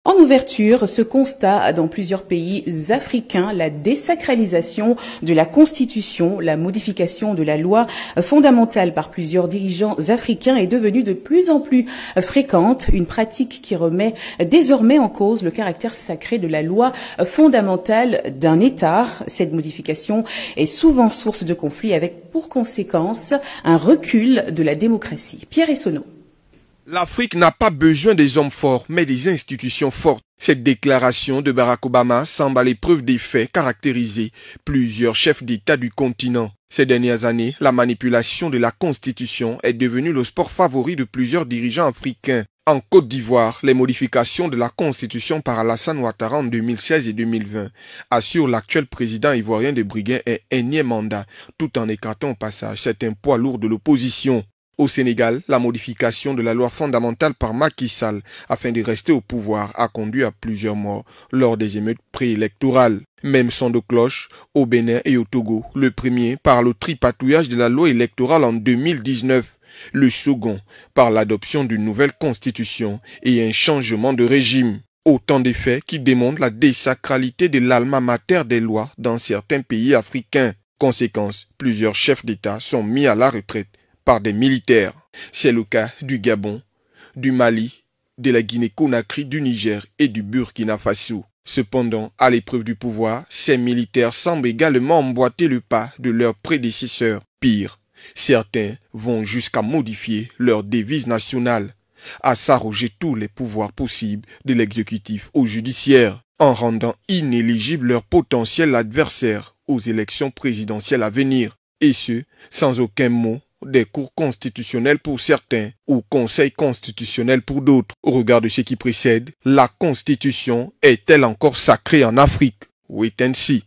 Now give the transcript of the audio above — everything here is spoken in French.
En ouverture, ce constat dans plusieurs pays africains, la désacralisation de la Constitution, la modification de la loi fondamentale par plusieurs dirigeants africains est devenue de plus en plus fréquente, une pratique qui remet désormais en cause le caractère sacré de la loi fondamentale d'un État. Cette modification est souvent source de conflits avec pour conséquence un recul de la démocratie. Pierre Essonneau. L'Afrique n'a pas besoin des hommes forts, mais des institutions fortes. Cette déclaration de Barack Obama semble à l'épreuve des faits caractériser plusieurs chefs d'État du continent. Ces dernières années, la manipulation de la Constitution est devenue le sport favori de plusieurs dirigeants africains. En Côte d'Ivoire, les modifications de la Constitution par Alassane Ouattara en 2016 et 2020 assurent l'actuel président ivoirien de briguer un énième mandat, tout en écartant au passage certains poids lourds de l'opposition. Au Sénégal, la modification de la loi fondamentale par Macky Sall afin de rester au pouvoir a conduit à plusieurs morts lors des émeutes préélectorales. Même son de cloche au Bénin et au Togo. Le premier par le tripatouillage de la loi électorale en 2019. Le second par l'adoption d'une nouvelle constitution et un changement de régime. Autant de faits qui démontrent la désacralité de l'alma mater des lois dans certains pays africains. Conséquence, plusieurs chefs d'État sont mis à la retraite par des militaires. C'est le cas du Gabon, du Mali, de la Guinée-Conakry, du Niger et du Burkina Faso. Cependant, à l'épreuve du pouvoir, ces militaires semblent également emboîter le pas de leurs prédécesseurs. Pire, certains vont jusqu'à modifier leur devise nationale, à s'arroger tous les pouvoirs possibles de l'exécutif au judiciaire, en rendant inéligibles leurs potentiels adversaires aux élections présidentielles à venir, et ce, sans aucun mot des cours constitutionnels pour certains ou conseils constitutionnels pour d'autres. Au regard de ce qui précède, la Constitution est-elle encore sacrée en Afrique? Wait and see.